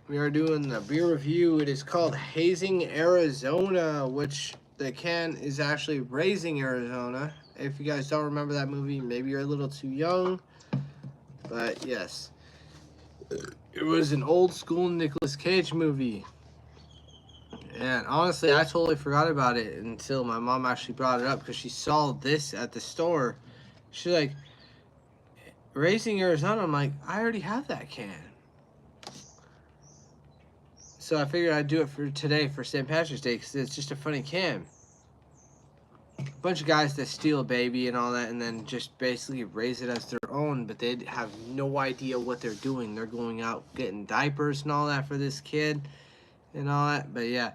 We are doing the beer review. It is called Hazing Arizona, which the can is actually Raising Arizona. If you guys don't remember that movie, maybe you're a little too young. But yes, it was an old school Nicolas Cage movie. And honestly, I totally forgot about it until my mom actually brought it up because she saw this at the store. She's like, Raising Arizona. I'm like, I already have that can. So I figured I'd do it for today for St. Patrick's Day because it's just a funny can. A bunch of guys that steal a baby and all that and then just basically raise it as their own, but they have no idea what they're doing. They're going out getting diapers and all that for this kid and all that. But yeah,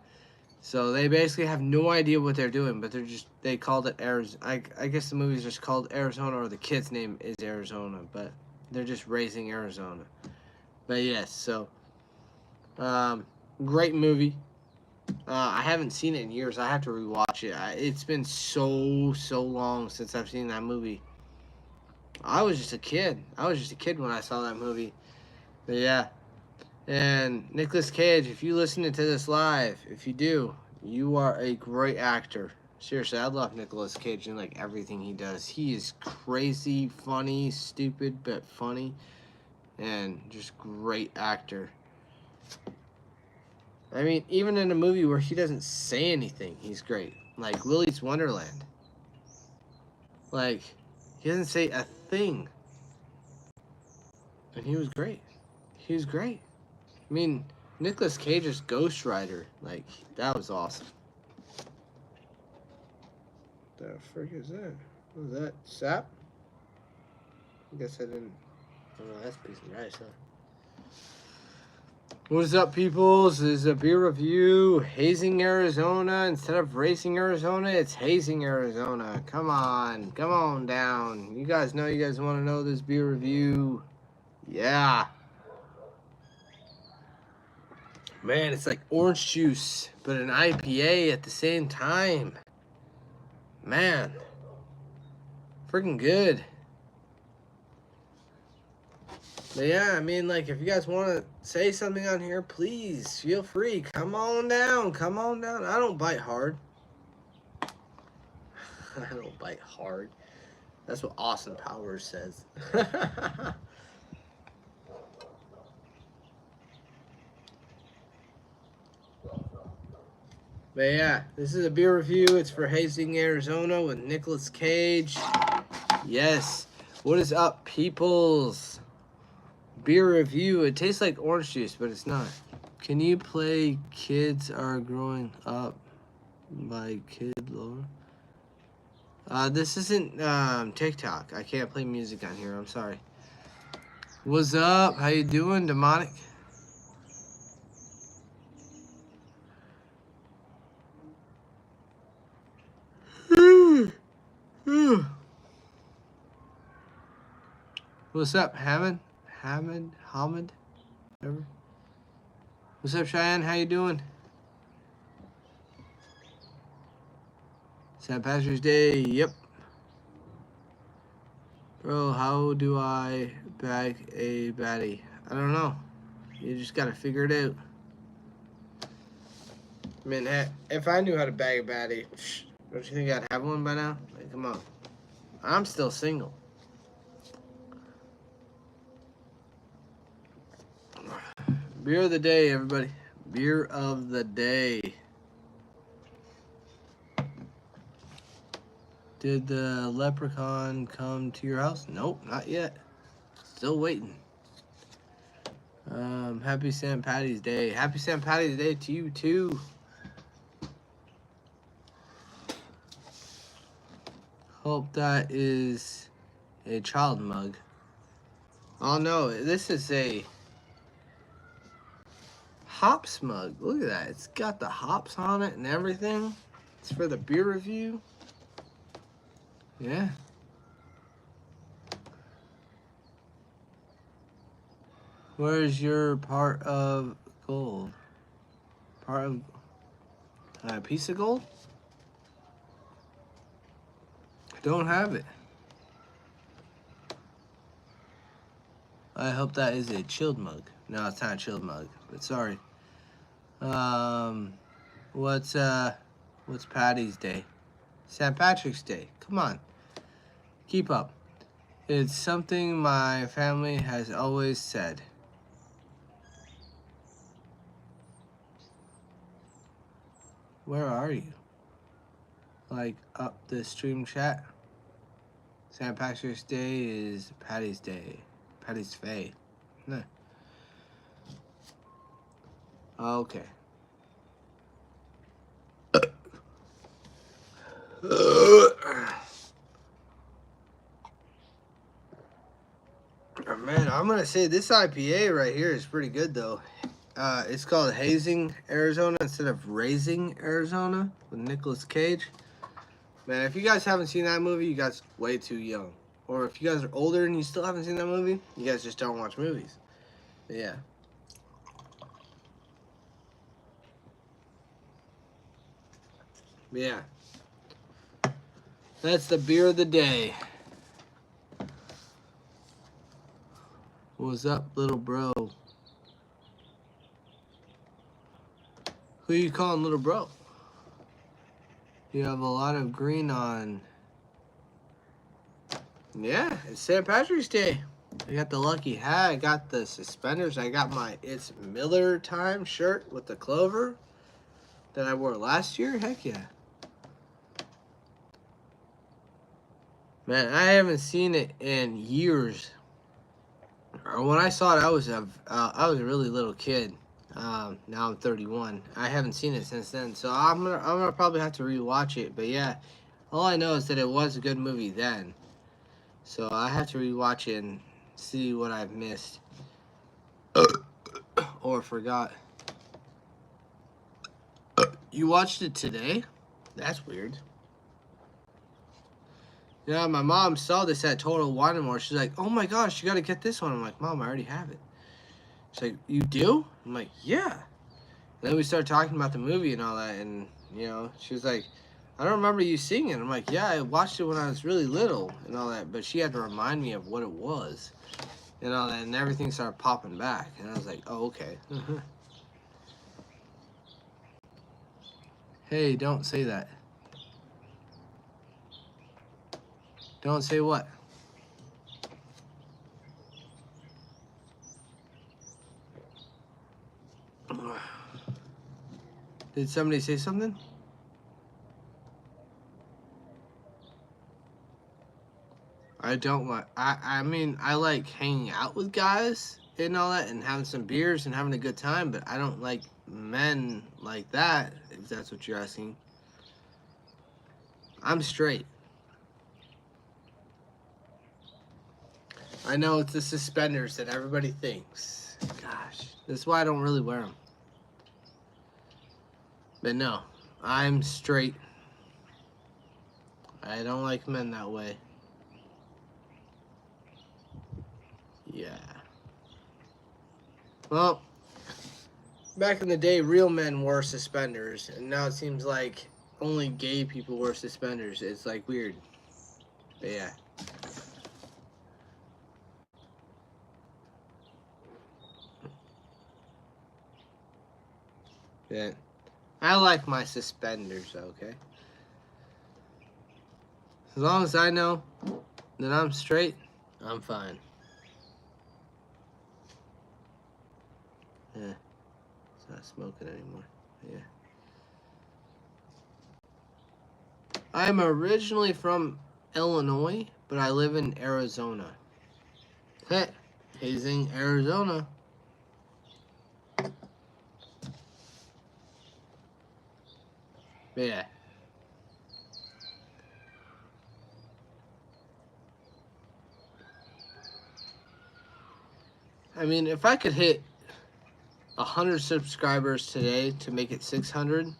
so they basically have no idea what they're doing, but they called it Arizona. I guess the movie's just called Arizona, or the kid's name is Arizona, but they're just raising Arizona. But yes, so um, great movie. I haven't seen it in years. I have to rewatch it. It's been so long since I've seen that movie. I was just a kid. I was just a kid when I saw that movie. But yeah, and Nicolas Cage, if you listen to this live, if you do, you are a great actor. Seriously, I love Nicolas Cage and like everything he does. He is crazy, funny, stupid, but funny, and just great actor. I mean, even in a movie where he doesn't say anything, he's great. Like Willy's Wonderland. Like, he doesn't say a thing. And he was great. He was great. I mean, Nicolas Cage's Ghost Rider, like, that was awesome. The frick is that? What was that? Sap? I guess I didn't. Oh, no, that's a piece of rice, huh? What is up, peoples? This is a beer review. Hazing Arizona. Instead of Racing Arizona, it's Hazing Arizona. Come on. Come on down. You guys know you guys want to know this beer review. Yeah. Man, it's like orange juice, but an IPA at the same time. Man. Freaking good. But yeah, I mean, like, if you guys want to say something on here, please feel free. Come on down. Come on down. I don't bite hard. I don't bite hard. That's what Austin Powers says. But yeah, this is a beer review. It's for Hazing Arizona with Nicolas Cage. Yes. What is up, peoples? Beer review. It tastes like orange juice, but it's not. Can you play Kids Are Growing Up by Kid Lore? This isn't TikTok. I can't play music on here. I'm sorry. What's up? How you doing, Demonic? What's up, Hammond? Hamid? Whatever. What's up, Cheyenne? How you doing? St. Patrick's Day. Yep. Bro, how do I bag a baddie? I don't know. You just gotta figure it out. I mean, if I knew how to bag a baddie, don't you think I'd have one by now? Like, come on. I'm still single. Beer of the day, everybody. Beer of the day. Did the leprechaun come to your house? Nope, not yet. Still waiting. Happy St. Patty's Day. Happy St. Patty's Day to you too. Hope that is a child mug. Oh no, this is a hops mug. Look at that. It's got the hops on it and everything. It's for the beer review. Yeah. Where's your part of gold? Part of a piece of gold? Don't have it. I hope that is a chilled mug. No, it's not a chilled mug, but sorry. What's Patty's Day? St. Patrick's Day. Come on. Keep up. It's something my family has always said. Where are you? Like up the stream chat? St. Patrick's Day is Patty's Day. Patty's Faye. No. Okay. Man, I'm gonna say this IPA right here is pretty good though. It's called Hazing Arizona instead of Raising Arizona with Nicolas Cage. Man, if you guys haven't seen that movie, you guys are way too young. Or if you guys are older and you still haven't seen that movie, you guys just don't watch movies. But yeah. Yeah. That's the beer of the day. What's up, little bro? Who you calling little bro? You have a lot of green on. Yeah, it's St. Patrick's Day. I got the lucky hat. I got the suspenders. I got my It's Miller Time shirt with the clover that I wore last year. Heck yeah. Man, I haven't seen it in years. When I saw it, I was a really little kid. Now I'm 31. I haven't seen it since then, so I'm gonna probably have to rewatch it. But yeah, all I know is that it was a good movie then, so I have to rewatch it and see what I've missed or forgot. You watched it today? That's weird. Yeah, my mom saw this at Total Wine & More. She's like, "Oh my gosh, you gotta get this one." I'm like, "Mom, I already have it." She's like, "You do?" I'm like, "Yeah." And then we started talking about the movie and all that, and you know, she was like, "I don't remember you seeing it." I'm like, "Yeah, I watched it when I was really little and all that," but she had to remind me of what it was and all that, and everything started popping back, and I was like, "Oh, okay." Hey, don't say that. Don't say what? Did somebody say something? I don't like. I mean, I like hanging out with guys and all that, and having some beers and having a good time. But I don't like men like that. If that's what you're asking. I'm straight. I know it's the suspenders that everybody thinks. Gosh, that's why I don't really wear them. But no, I'm straight. I don't like men that way. Yeah. Well, back in the day, real men wore suspenders, and now it seems like only gay people wear suspenders. It's like weird. But yeah. Yeah. I like my suspenders, okay? As long as I know that I'm straight, I'm fine. Yeah. It's not smoking anymore. Yeah. I'm originally from Illinois, but I live in Arizona. Hey, Hazing, Arizona. But yeah. I mean, if I could hit 100 subscribers today to make it 600,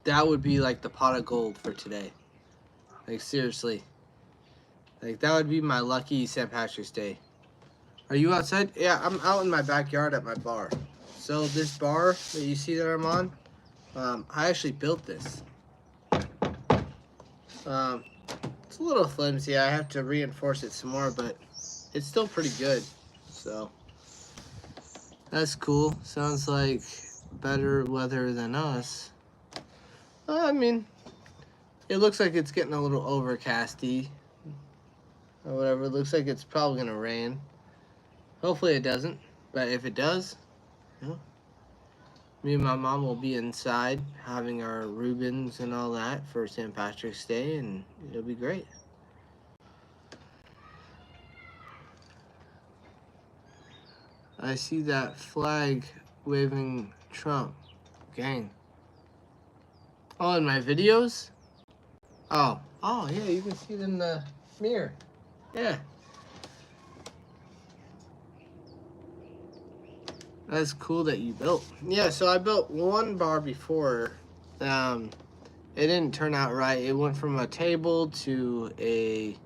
that would be like the pot of gold for today. Like, seriously. Like, that would be my lucky St. Patrick's Day. Are you outside? Yeah, I'm out in my backyard at my bar. So this bar that you see that I'm on, I actually built this. It's a little flimsy. I have to reinforce it some more, but it's still pretty good. So That's cool. Sounds like better weather than us. I mean, it looks like it's getting a little overcasty or whatever. It looks like it's probably gonna rain. Hopefully it doesn't. But if it does, you know, me and my mom will be inside having our Reubens and all that for St. Patrick's Day, and it'll be great. I see that flag waving Trump. Gang. Oh, in my videos? Oh, yeah, you can see it in the mirror. Yeah. That's cool that you built. Yeah, so I built one bar before. It didn't turn out right. It went from a table to a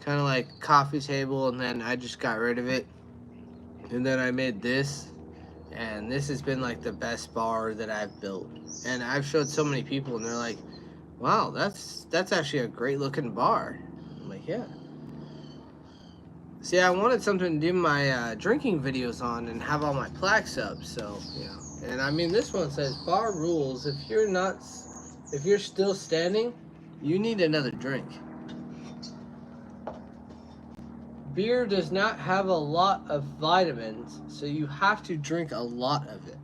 kind of like coffee table, and then I just got rid of it. And then I made this, and this has been like the best bar that I've built. And I've showed so many people, and they're like, wow, that's actually a great looking bar. I'm like, yeah. See, I wanted something to do my drinking videos on and have all my plaques up, so, you know. And I mean, this one says, bar rules, if you're still standing, you need another drink. Beer does not have a lot of vitamins, so you have to drink a lot of it.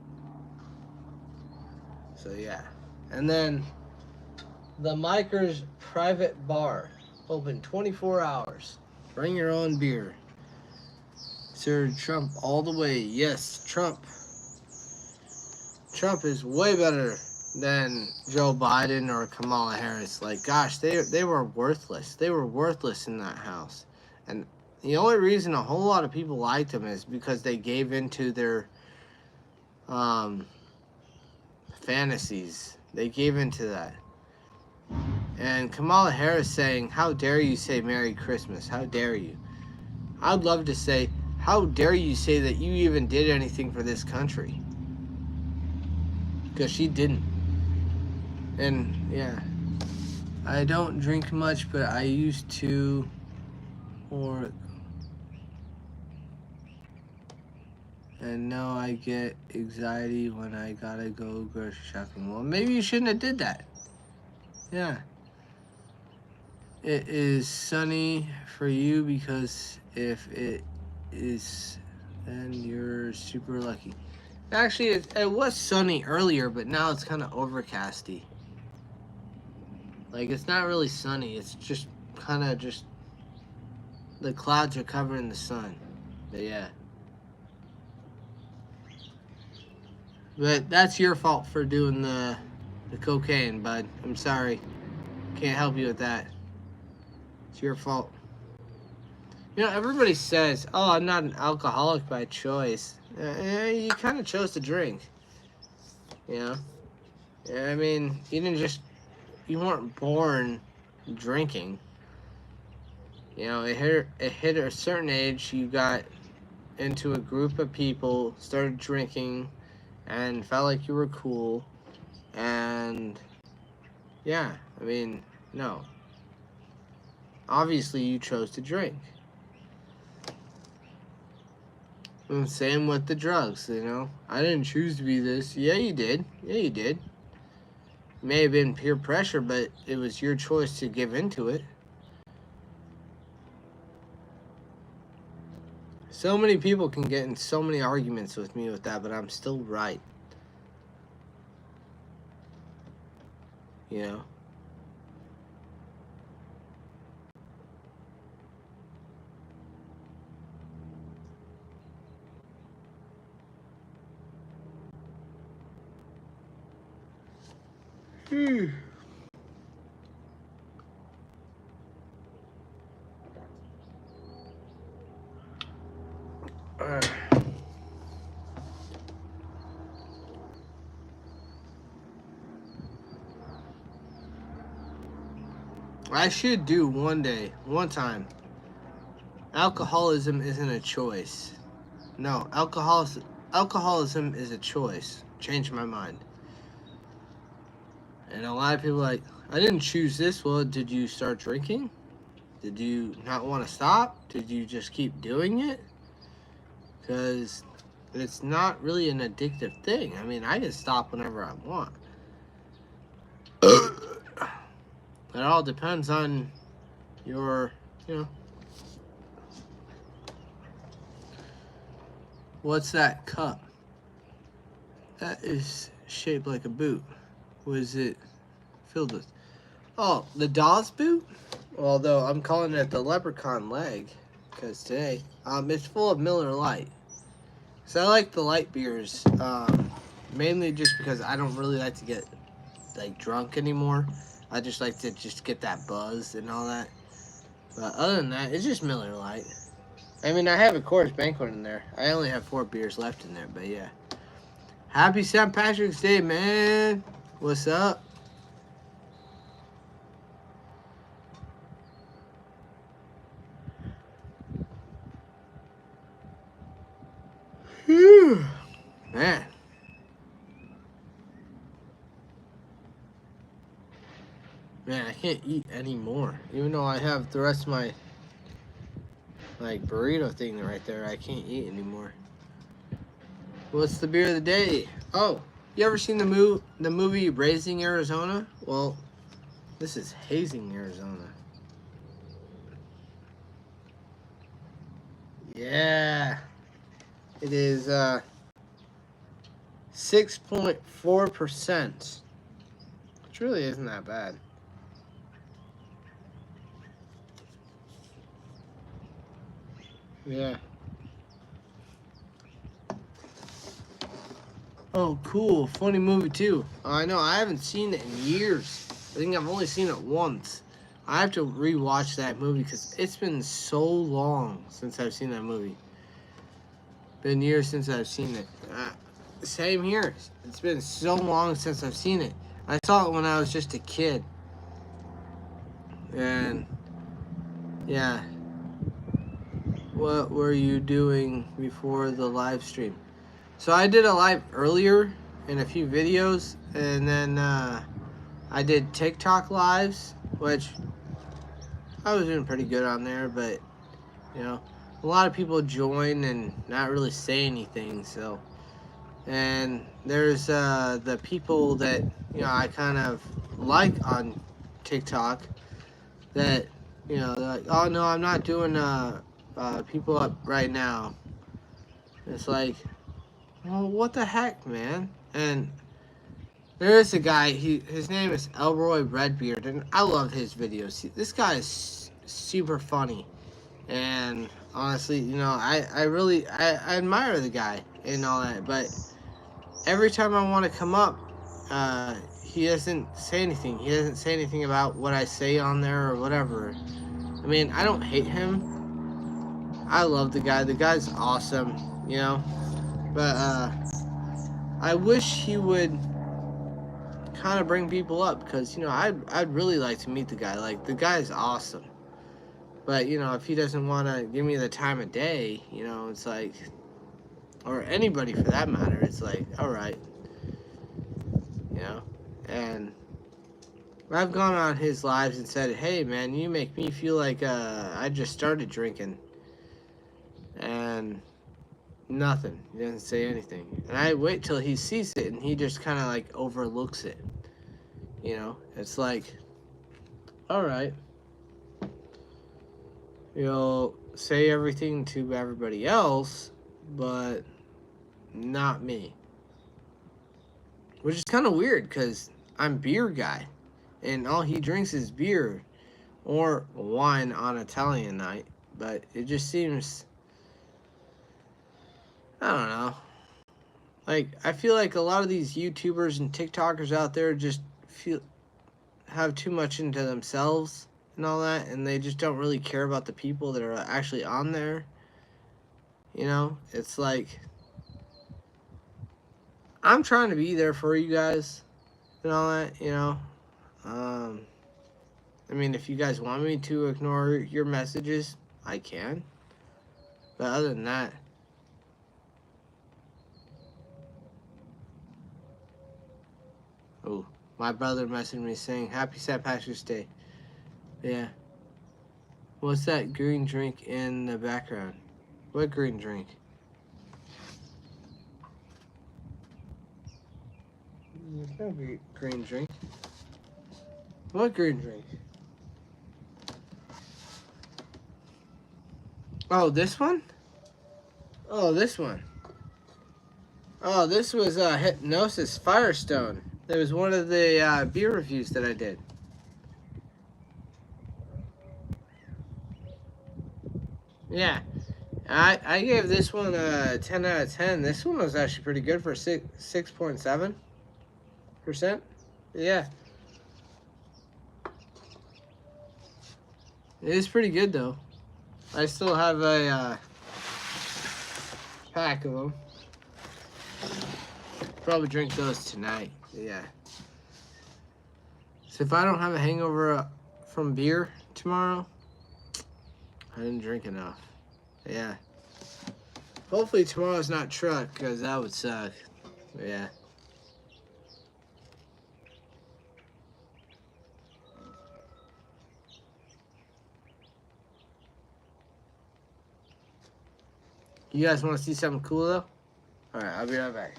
So, yeah. And then, the Miker's Private Bar, open 24 hours. Bring your own beer. Sir Trump all the way. Yes, Trump. Trump is way better than Joe Biden or Kamala Harris. Like, gosh, they were worthless. They were worthless in that house. And the only reason a whole lot of people liked them is because they gave into their fantasies. They gave into that. And Kamala Harris saying, how dare you say Merry Christmas? How dare you? I'd love to say, how dare you say that you even did anything for this country? Because she didn't. And, yeah. I don't drink much, but I used to. And now I get anxiety when I gotta go grocery shopping. Well, maybe you shouldn't have did that. Yeah. It is sunny for you because if it is, then you're super lucky. Actually, it was sunny earlier, but now it's kind of overcasty. Like, it's not really sunny. It's just kind of just the clouds are covering the sun. But yeah. But that's your fault for doing the cocaine, bud. I'm sorry. Can't help you with that. It's your fault. You know, everybody says, oh, I'm not an alcoholic by choice. You kind of chose to drink. You know? I mean, you weren't born drinking. You know, it hit a certain age, you got into a group of people, started drinking, and felt like you were cool. And, yeah, I mean, no. Obviously, you chose to drink. And same with the drugs, you know. I didn't choose to be this. Yeah, you did. Yeah, you did. It may have been peer pressure, but it was your choice to give into it. So many people can get in so many arguments with me with that, but I'm still right. You know? I should do one time. Alcoholism isn't a choice. No, alcoholism is a choice. Changed my mind. And a lot of people are like, I didn't choose this. Well, did you start drinking? Did you not want to stop? Did you just keep doing it? Because And it's not really an addictive thing. I mean, I can stop whenever I want. It all depends on your, what's that cup? That is shaped like a boot. What is it filled with? Oh, the Dawes boot? Although I'm calling it the leprechaun leg, because today, it's full of Miller Lite. So I like the light beers, mainly just because I don't really like to get like drunk anymore. I just like to just get that buzz and all that. But other than that, it's just Miller Lite. I mean, I have a Coors Banquet in there. I only have 4 beers left in there, but yeah. Happy St. Patrick's Day, man. What's up? Whew. Man. Man, I can't eat anymore. Even though I have the rest of my like burrito thing right there, I can't eat anymore. What's the beer of the day? Oh, you ever seen the movie Raising Arizona? Well, this is Hazing Arizona. Yeah. It is 6.4%. Which really isn't that bad. Yeah. Oh, cool. Funny movie, too. I know. I haven't seen it in years. I think I've only seen it once. I have to rewatch that movie because it's been so long since I've seen that movie. Been years since I've seen it. Same here. It's been so long since I've seen it. I saw it when I was just a kid. And, yeah. What were you doing before the live stream? So I did a live earlier in a few videos, and then I did TikTok lives, which I was doing pretty good on there, but a lot of people join and not really say anything. So, and there's the people that I kind of like on TikTok that they're like, oh no, I'm not doing people up right now. It's like, well, what the heck, man? And there is a guy. His name is Elroy Redbeard, and I love his videos. This guy is super funny, and honestly, I really I admire the guy and all that. But every time I want to come up, he doesn't say anything. He doesn't say anything about what I say on there or whatever. I mean, I don't hate him. I love the guy. The guy's awesome, But I wish he would kind of bring people up because I'd really like to meet the guy. Like, the guy's awesome. But if he doesn't want to give me the time of day, it's like, or anybody for that matter, it's like, all right, and I've gone on his lives and said, hey man, you make me feel like I just started drinking, and nothing. He doesn't say anything, and I wait till he sees it, and he just kind of like overlooks it. It's like, all right, you'll say everything to everybody else, but not me. Which is kind of weird because I'm beer guy, and all he drinks is beer or wine on Italian night. But it just seems, I don't know. Like, I feel like a lot of these YouTubers and TikTokers out there just have too much into themselves and all that, and they just don't really care about the people that are actually on there. It's like, I'm trying to be there for you guys and all that, I mean, if you guys want me to ignore your messages, I can. But other than that, oh, my brother messaged me saying, Happy St. Patrick's Day. Yeah. What's that green drink in the background? What green drink? There's no green drink. What green drink? Oh, this one? Oh, this one. Oh, this was Hypnosis Firestone. It was one of the beer reviews that I did. Yeah. I gave this one a 10 out of 10. This one was actually pretty good for 6.7%. Yeah. It is pretty good, though. I still have a pack of them. Probably drink those tonight. Yeah. So if I don't have a hangover from beer tomorrow, I didn't drink enough. Yeah. Hopefully tomorrow's not truck, because that would suck. Yeah. You guys want to see something cool, though? Alright, I'll be right back.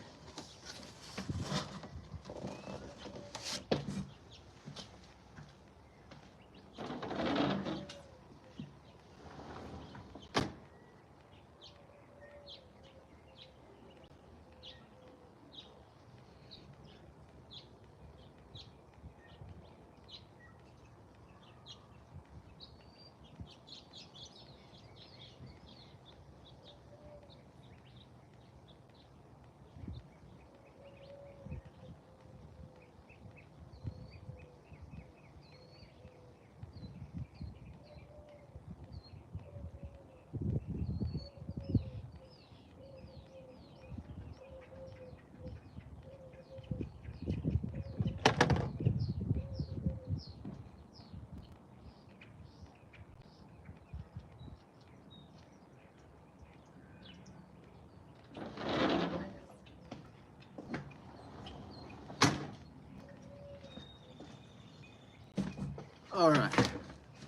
Alright.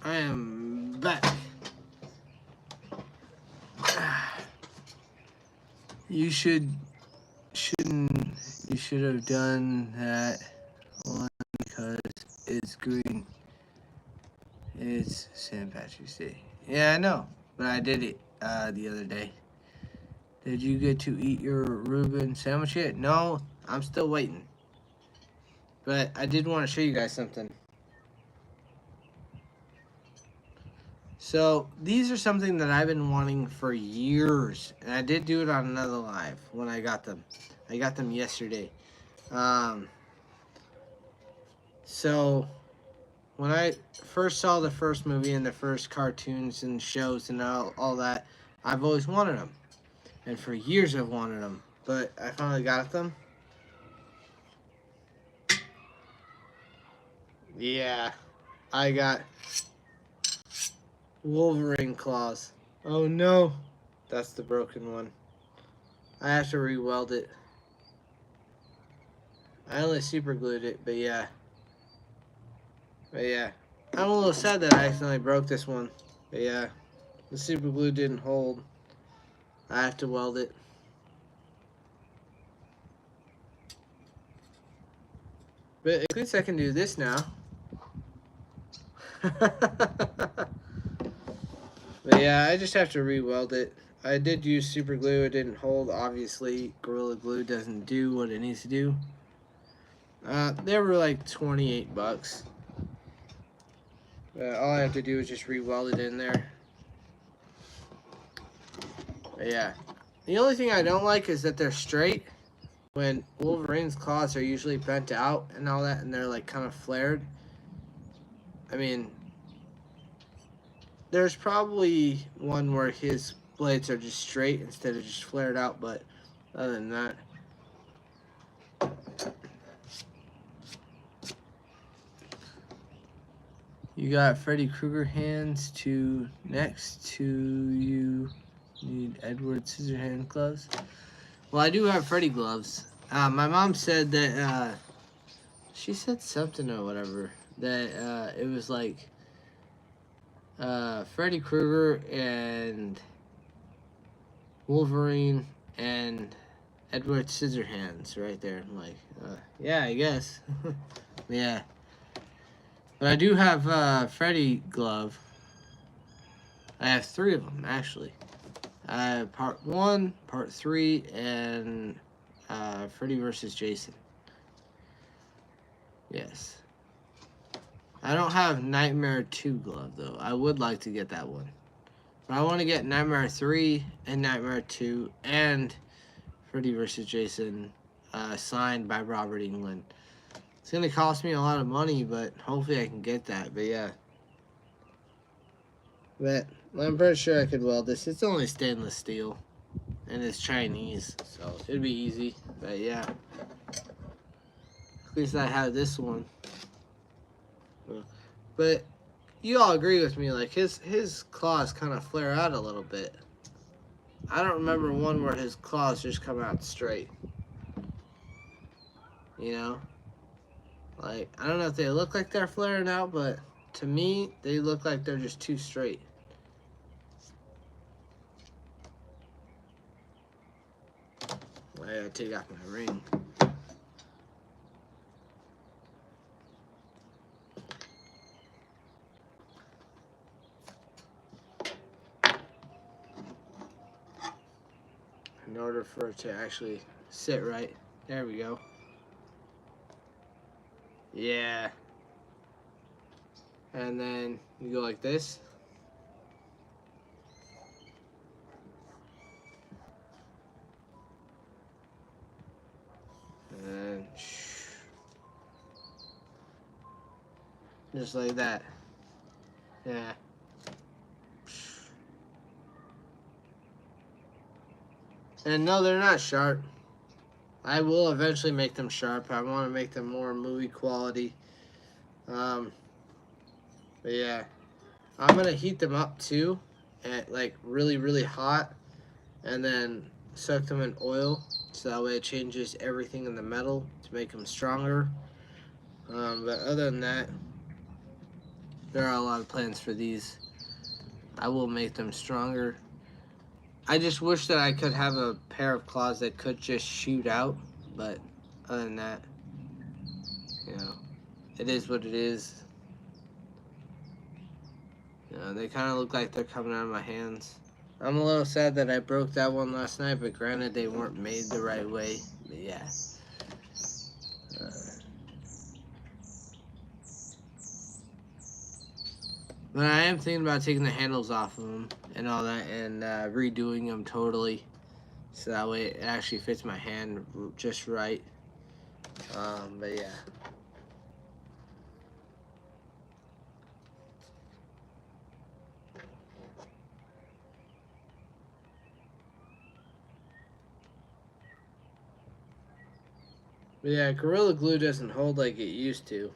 I am back. You should have done that one because it's green. It's St. Patrick's Day. Yeah, I know, but I did it the other day. Did you get to eat your Reuben sandwich yet? No, I'm still waiting. But I did want to show you guys something. So these are something that I've been wanting for years, and I did do it on another live when I got them. I got them yesterday. So when I first saw the first movie and the first cartoons and shows and all that, I've always wanted them, and for years I've wanted them. But I finally got them. Yeah, I got Wolverine claws. Oh no, that's the broken one. I have to re-weld it. I only super glued it, but yeah. I'm a little sad that I accidentally broke this one. But yeah, the super glue didn't hold. I have to weld it. But at least I can do this now. But yeah, I just have to re-weld it. I did use super glue. It didn't hold. Obviously, Gorilla Glue doesn't do what it needs to do. They were like 28 bucks. All I have to do is just re-weld it in there. But yeah. The only thing I don't like is that they're straight. When Wolverine's claws are usually bent out and all that, and they're like kind of flared. I mean, there's probably one where his blades are just straight instead of just flared out, but other than that. You got Freddy Krueger hands to next to you. Need Edward Scissorhand gloves. Well, I do have Freddy gloves. My mom said that she said something or whatever that it was like Freddy Krueger and Wolverine and Edward Scissorhands right there. I'm like, yeah, I guess. Yeah. But I do have Freddy glove. I have 3 of them, actually. I have part 1, part 3, and Freddy vs. Jason. Yes. I don't have Nightmare 2 glove, though. I would like to get that one. But I want to get Nightmare 3 and Nightmare 2 and Freddy vs. Jason signed by Robert Englund. It's going to cost me a lot of money, but hopefully I can get that. But yeah. But I'm pretty sure I could weld this. It's only stainless steel. And it's Chinese, so it'd be easy. But yeah. At least I have this one. But you all agree with me, like his claws kind of flare out a little bit. I don't remember one where his claws just come out straight. You know? Like, I don't know if they look like they're flaring out, but to me, they look like they're just too straight. I gotta take off my ring. In order for it to actually sit right. There we go. Yeah. And then you go like this. And just like that. Yeah. And no, they're not sharp. I will eventually make them sharp. I want to make them more movie quality. But yeah. I'm going to heat them up too. At like really, really hot. And then soak them in oil. So that way it changes everything in the metal to make them stronger. But other than that, there are a lot of plans for these. I will make them stronger. I just wish that I could have a pair of claws that could just shoot out, but other than that, you know, it is what it is. You know, they kind of look like they're coming out of my hands. I'm a little sad that I broke that one last night, but granted they weren't made the right way. But yeah. But I am thinking about taking the handles off of them and all that and redoing them totally. So that way it actually fits my hand just right. But yeah. But yeah, Gorilla Glue doesn't hold like it used to.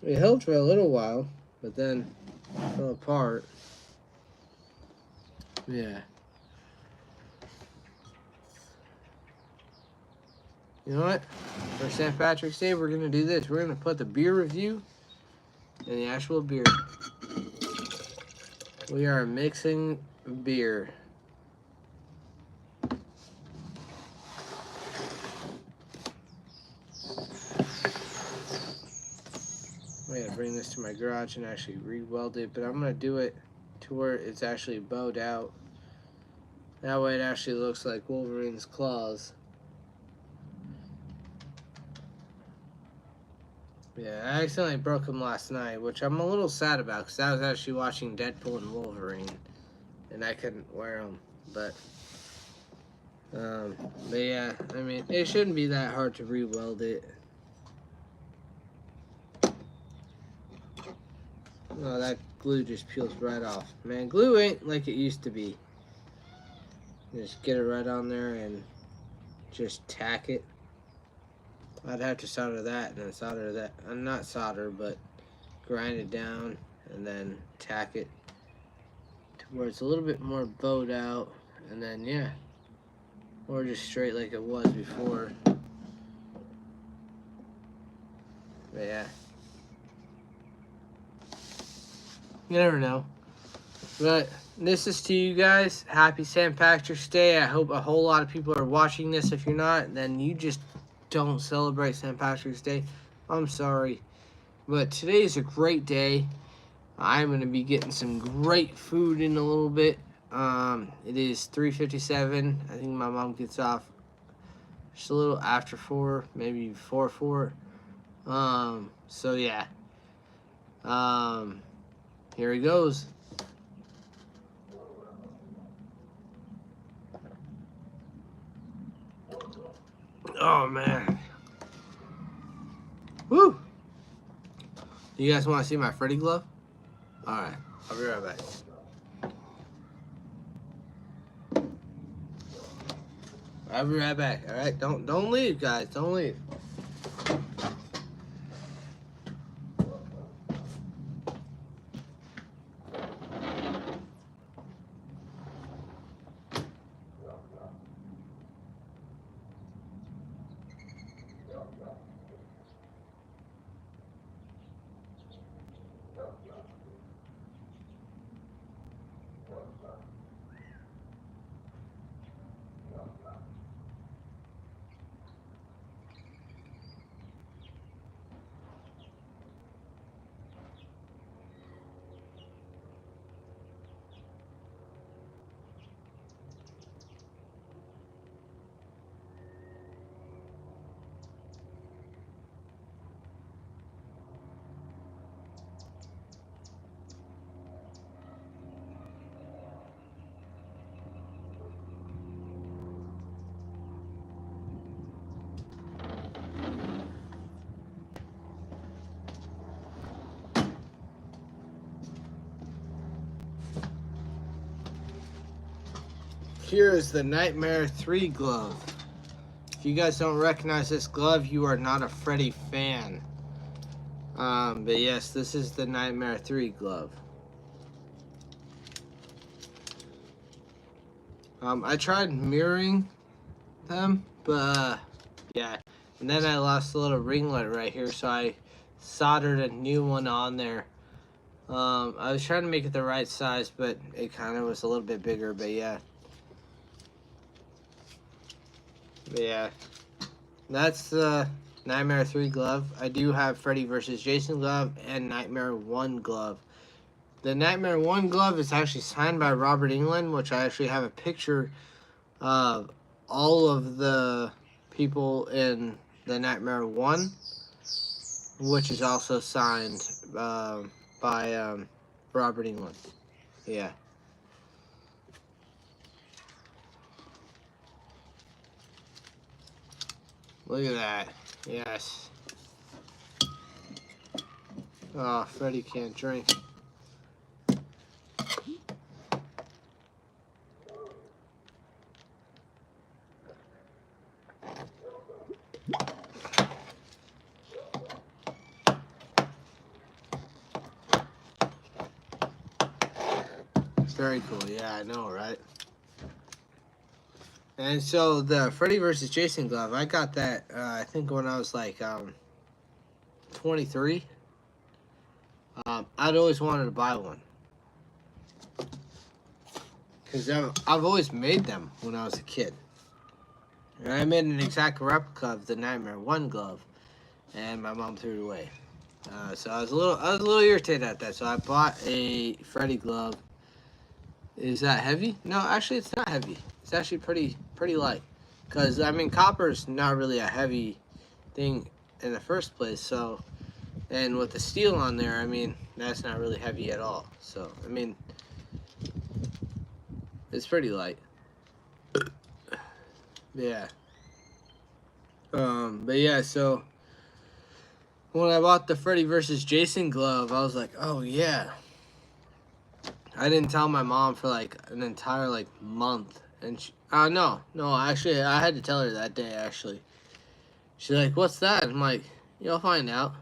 It held for a little while, but then it fell apart. Yeah. You know what? For St. Patrick's Day, we're going to do this. We're going to put the beer review in the actual beer. We are mixing beer. I'm going to bring this to my garage and actually re-weld it, but I'm going to do it to where it's actually bowed out. That way it actually looks like Wolverine's claws. Yeah, I accidentally broke them last night, which I'm a little sad about because I was actually watching Deadpool and Wolverine, and I couldn't wear them. But yeah, I mean, it shouldn't be that hard to re-weld it. Oh, that glue just peels right off. Man, glue ain't like it used to be. Just get it right on there and just tack it. I'd have to solder that and then solder that. Not solder, but grind it down and then tack it to where it's a little bit more bowed out. And then, yeah. Or just straight like it was before. But yeah. You never know. But this is to you guys. Happy St. Patrick's Day. I hope a whole lot of people are watching this. If you're not, then you just don't celebrate St. Patrick's Day. I'm sorry. But today is a great day. I'm going to be getting some great food in a little bit. It is 3:57. I think my mom gets off just a little after 4, maybe before 4. So yeah. Here he goes. Oh man. Woo! You guys want to see my Freddy glove? Alright, I'll be right back. I'll be right back, alright? Don't leave, guys. Don't leave. Here is the Nightmare 3 glove. If you guys don't recognize this glove, you are not a Freddy fan. But yes, this is the Nightmare 3 glove. I tried mirroring them, but yeah. And then I lost a little ringlet right here, so I soldered a new one on there. I was trying to make it the right size, but it kind of was a little bit bigger, but yeah. But yeah, that's the Nightmare 3 glove. I do have Freddy vs. Jason glove and Nightmare 1 glove. The Nightmare 1 glove is actually signed by Robert Englund, which I actually have a picture of all of the people in the Nightmare 1, which is also signed by Robert Englund. Yeah. Look at that. Yes. Oh, Freddy can't drink. Very cool. Yeah, I know, right? And so the Freddy vs. Jason glove, I got that, I think when I was like 23. I'd always wanted to buy one. Because I've always made them when I was a kid. And I made an exact replica of the Nightmare 1 glove. And my mom threw it away. So I was a little irritated at that. So I bought a Freddy glove. Is that heavy? No, actually it's not heavy. It's actually pretty light. Because, I mean, copper's not really a heavy thing in the first place. So, and with the steel on there, I mean, that's not really heavy at all. So, I mean, it's pretty light. Yeah. But yeah, so when I bought the Freddy vs. Jason glove, I was like, oh yeah. I didn't tell my mom for like an entire like month. And she, no, actually I had to tell her that day actually. She's like, what's that? I'm like, you'll find out.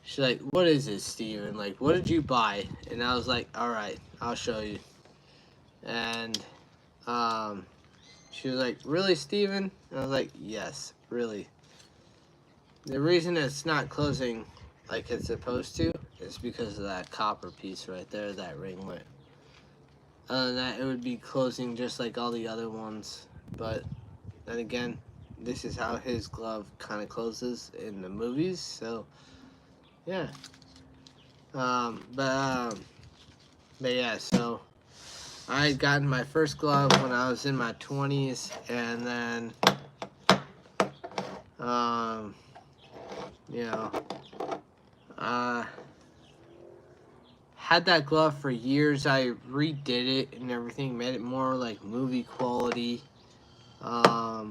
She's like, what is it, Steven? Like, what did you buy? And I was like, alright, I'll show you. And she was like, really, Steven? And I was like, yes, really. The reason it's not closing like it's supposed to is because of that copper piece right there, that ringlet. Other than that, it would be closing just like all the other ones. But then again, this is how his glove kind of closes in the movies. So yeah. But yeah. So I had gotten my first glove when I was in my 20s, and then you know, uh, had that glove for years. I redid it and everything, made it more like movie quality. But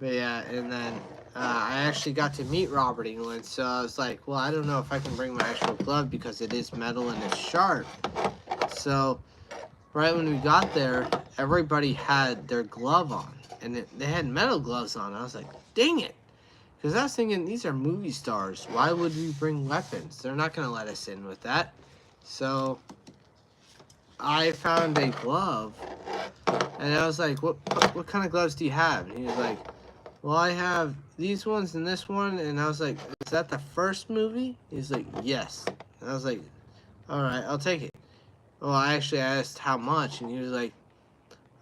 yeah, and then I actually got to meet Robert England, so I was like, well, I don't know if I can bring my actual glove because it is metal and it's sharp. So right when we got there, everybody had their glove on, and they had metal gloves on. I was like, dang it. Because I was thinking, these are movie stars. Why would we bring weapons? They're not going to let us in with that. So I found a glove, and I was like, what kind of gloves do you have? And he was like, well, I have these ones and this one. And I was like, is that the first movie? He's like, yes. And I was like, all right, I'll take it. Well, I actually asked how much, and he was like,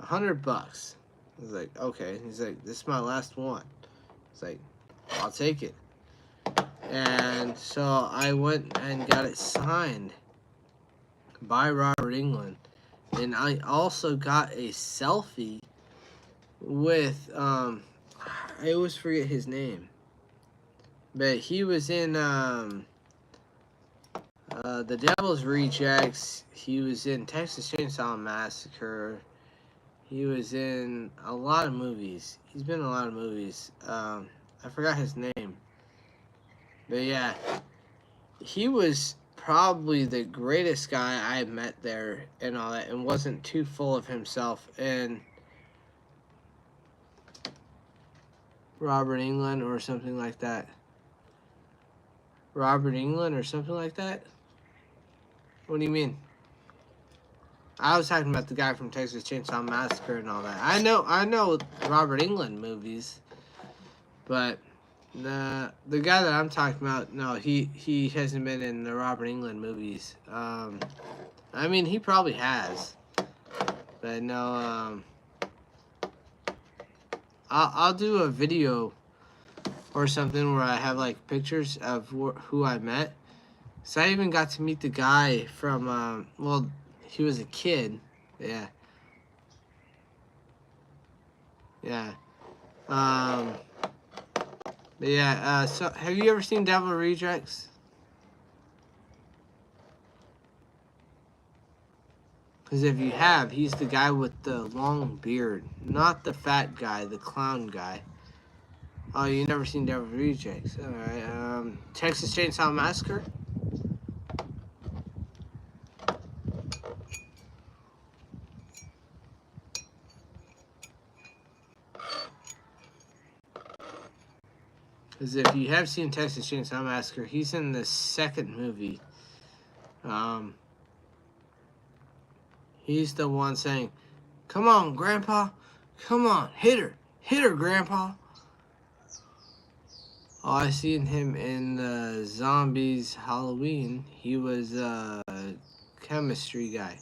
$100. I was like, okay. He's like, this is my last one. It's like, I'll take it. And so I went and got it signed by Robert England. And I also got a selfie with, I always forget his name. But he was in The Devil's Rejects. He was in Texas Chainsaw Massacre. He was in a lot of movies. He's been in a lot of movies. I forgot his name. But yeah, he was probably the greatest guy I met there and all that, and wasn't too full of himself. And Robert England or something like that. Robert England or something like that? What do you mean? I was talking about the guy from Texas Chainsaw Massacre and all that. I know Robert England movies, but the guy that I'm talking about, no, he hasn't been in the Robert England movies. I mean, he probably has, but no. I'll do a video or something where I have like pictures of who I met. So I even got to meet the guy from well, he was a kid. Yeah. Yeah. But yeah, so have you ever seen Devil Rejects? Because if you have, he's the guy with the long beard. Not the fat guy, the clown guy. Oh, you never seen Devil Rejects? Alright, Texas Chainsaw Massacre? Because if you have seen Texas Chainsaw Massacre, he's in the second movie. He's the one saying, come on, Grandpa. Come on, hit her, Grandpa. Oh, I seen him in the Zombies Halloween. He was a chemistry guy.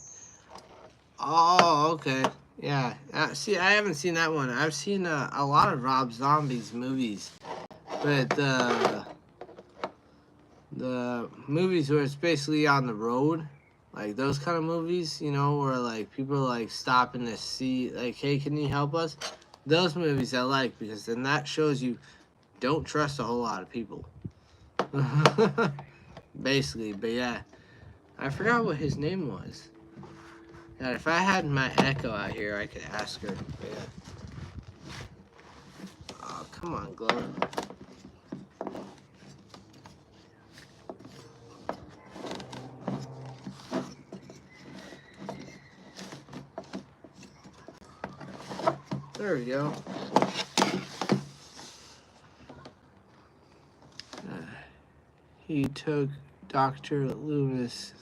Oh, okay. Yeah. See, I haven't seen that one. I've seen a lot of Rob Zombie's movies. But the movies where it's basically on the road, like those kind of movies, you know, where like people like stopping to see, like, hey, can you help us? Those movies I like, because then that shows you don't trust a whole lot of people. Basically, but yeah. I forgot what his name was. God, if I had my Echo out here, I could ask her. But yeah. Oh, come on, Glove. There we go. He took Dr. Loomis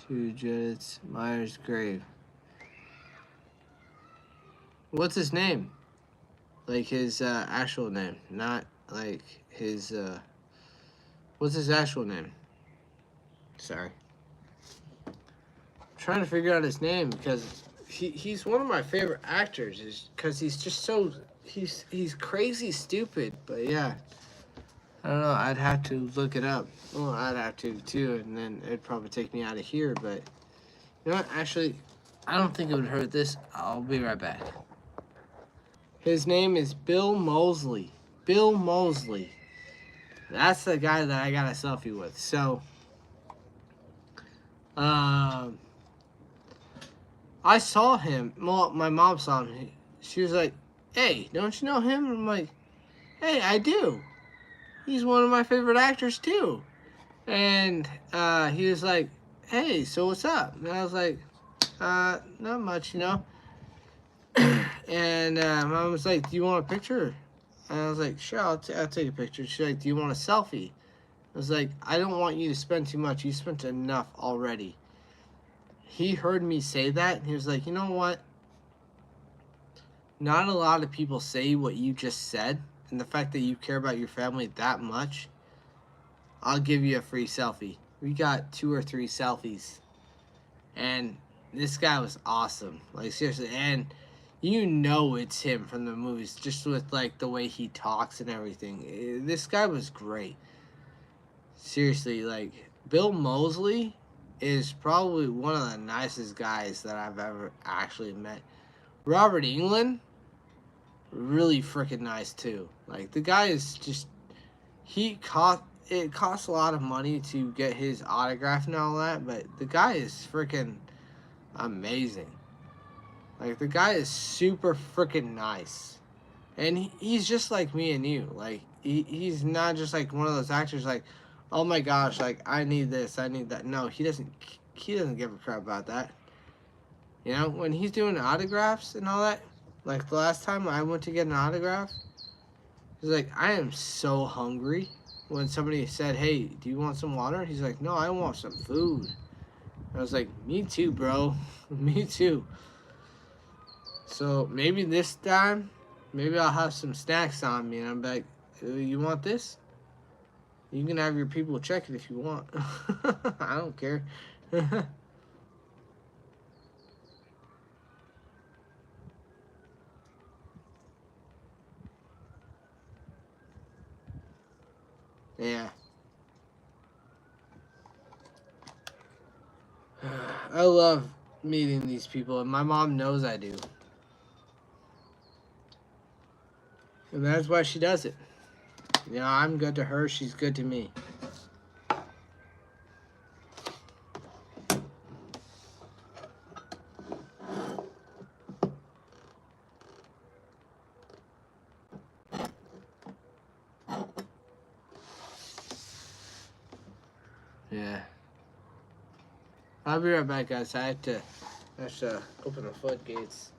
to Judith Myers' grave. What's his name? Like his actual name, not like his. What's his actual name? Sorry. trying to figure out his name because he's one of my favorite actors. Is because he's just so he's crazy stupid. But yeah, I don't know. I'd have to look it up. Well, I'd have to too, and then it'd probably take me out of here. But you know what? Actually, I don't think it would hurt this. I'll be right back. His name is Bill Moseley. Bill Moseley. That's the guy that I got a selfie with. So, I saw him. Well, my mom saw him. She was like, "Hey, don't you know him?" I'm like, "Hey, I do. He's one of my favorite actors too." And he was like, "Hey, so what's up?" And I was like, "Not much, you know." And mom was like, "Do you want a picture?" And I was like, "Sure, I'll take a picture." She's like, "Do you want a selfie?" I was like, "I don't want you to spend too much. You spent enough already." He heard me say that, and he was like, "You know what? Not a lot of people say what you just said, and the fact that you care about your family that much, I'll give you a free selfie." We got 2 or 3 selfies, and this guy was awesome. Like, seriously, and you know it's him from the movies, just with, like, the way he talks and everything. This guy was great. Seriously, like, Bill Moseley is probably one of the nicest guys that I've ever actually met. Robert Englund, really freaking nice too. Like, the guy is just it costs a lot of money to get his autograph and all that, but the guy is freaking amazing. Like, the guy is super freaking nice. And he's just like me and you. Like, he's not just like one of those actors like, "Oh my gosh, like, I need this, I need that." No, he doesn't give a crap about that. You know, when he's doing autographs and all that, like the last time I went to get an autograph, he's like, "I am so hungry." When somebody said, "Hey, do you want some water?" He's like, "No, I want some food." I was like, "Me too, bro." Me too. So maybe this time, maybe I'll have some snacks on me, and I'm like, "You want this? You can have your people check it if you want." I don't care. Yeah. I love meeting these people, and my mom knows I do. And that's why she does it. You know, I'm good to her, she's good to me. Yeah. I'll be right back, guys. I have to open the floodgates.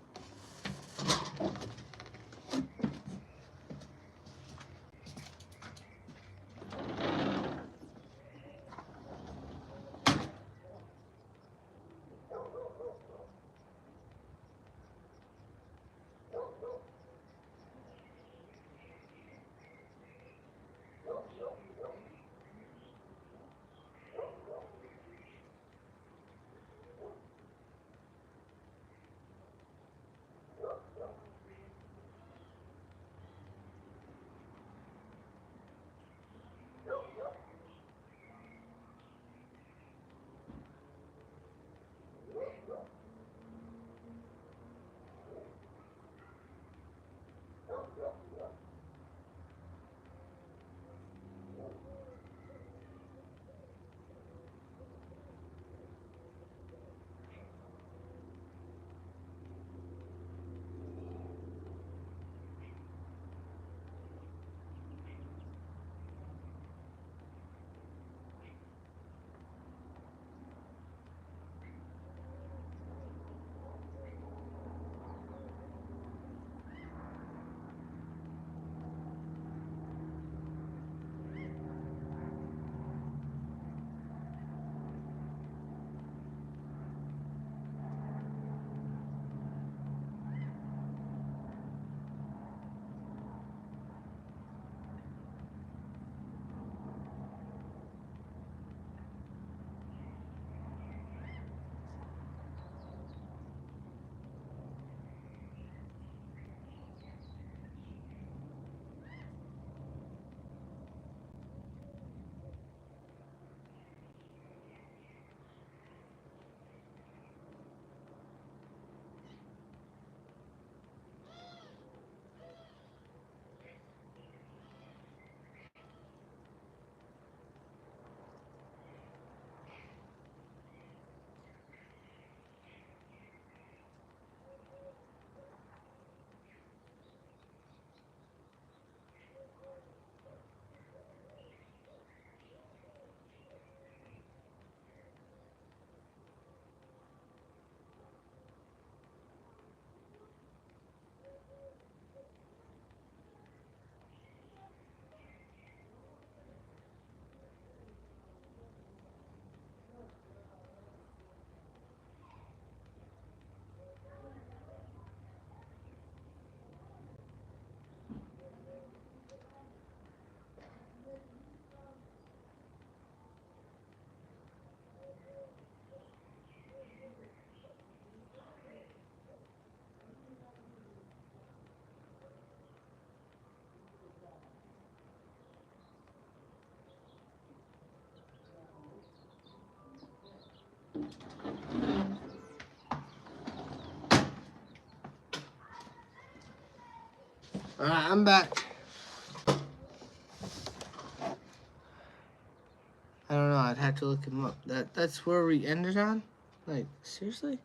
Alright, I'm back. I don't know, I'd have to look him up. That's where we ended on? Like, seriously?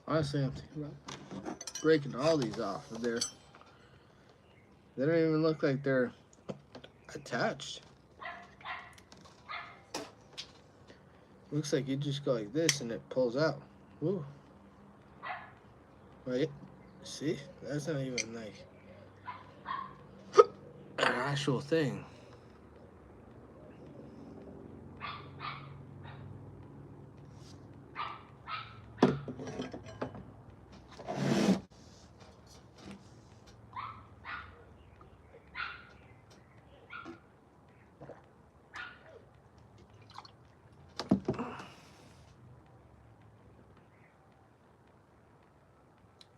Honestly, I'm thinking about breaking all these off of there. They don't even look like they're attached. Looks like you just go like this and it pulls out. Ooh. Wait. See? That's not even like an actual thing.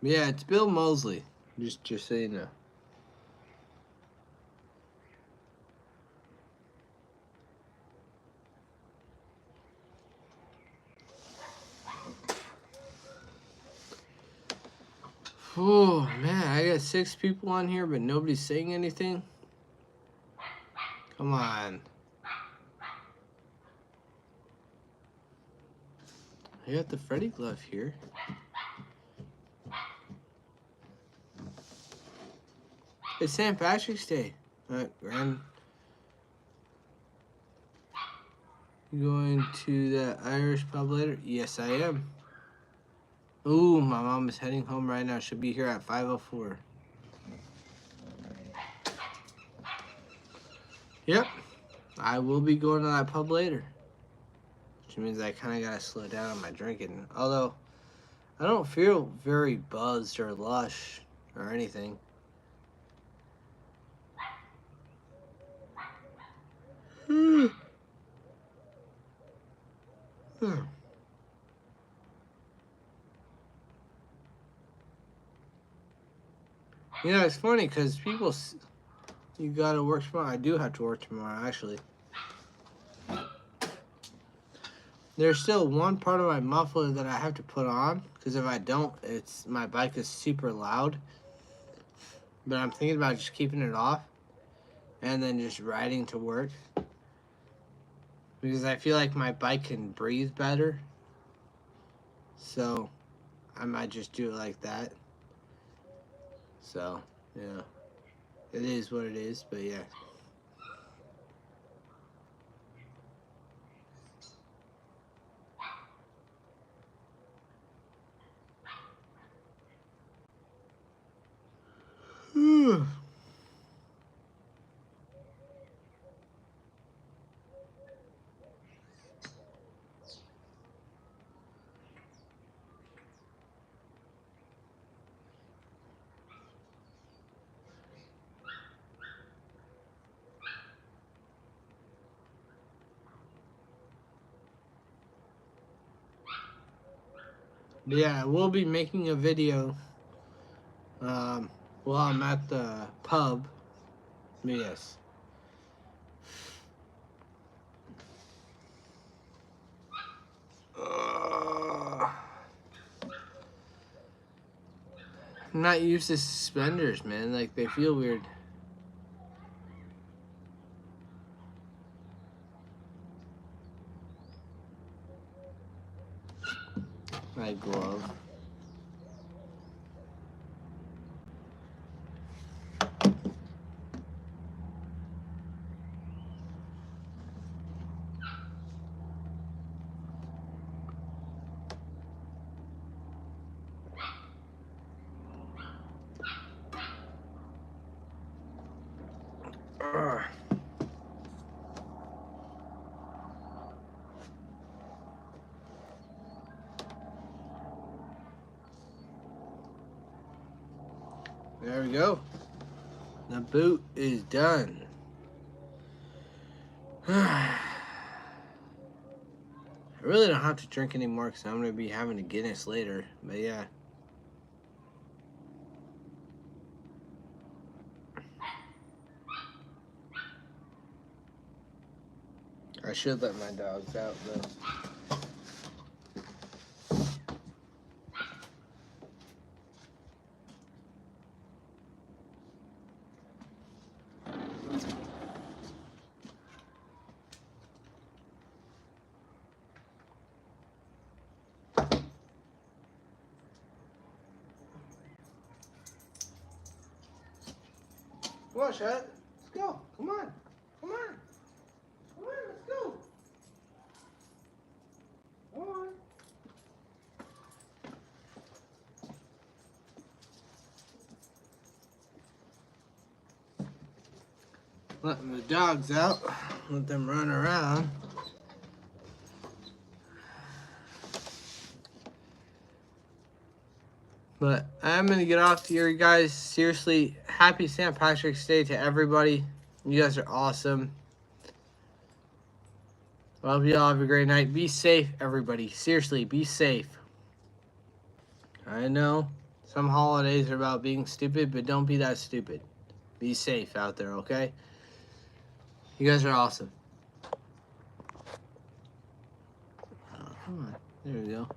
Yeah, it's Bill Moseley. Just so you know. Oh man, I got 6 people on here, but nobody's saying anything. Come on. I got the Freddy glove here. It's St. Patrick's Day. Grand. You going to the Irish pub later? Yes, I am. Ooh, my mom is heading home right now. She'll be here at 5:04. Yep. I will be going to that pub later. Which means I kind of got to slow down on my drinking. Although, I don't feel very buzzed or lush or anything. Hmm. You know, it's funny because people, you gotta work tomorrow. I do have to work tomorrow, actually. There's still one part of my muffler that I have to put on because if I don't, my bike is super loud. But I'm thinking about just keeping it off and then just riding to work because I feel like my bike can breathe better. So I might just do it like that. So, yeah. It is what it is, but yeah. Yeah, we'll be making a video while I'm at the pub. Yes. I'm not used to suspenders, man. Like, they feel weird. My glove. There we go. The boot is done. I really don't have to drink anymore because I'm going to be having a Guinness later. But yeah. should let my dogs out, though. Come on, Charlotte. Let's go. Come on. Come on. Come on, let's go. Come on. Letting the dogs out. Let them run around. But I'm going to get off here, guys. Seriously, happy St. Patrick's Day to everybody. You guys are awesome. I hope you all have a great night. Be safe, everybody. Seriously, be safe. I know some holidays are about being stupid, but don't be that stupid. Be safe out there, okay? You guys are awesome. Oh, come on. There we go.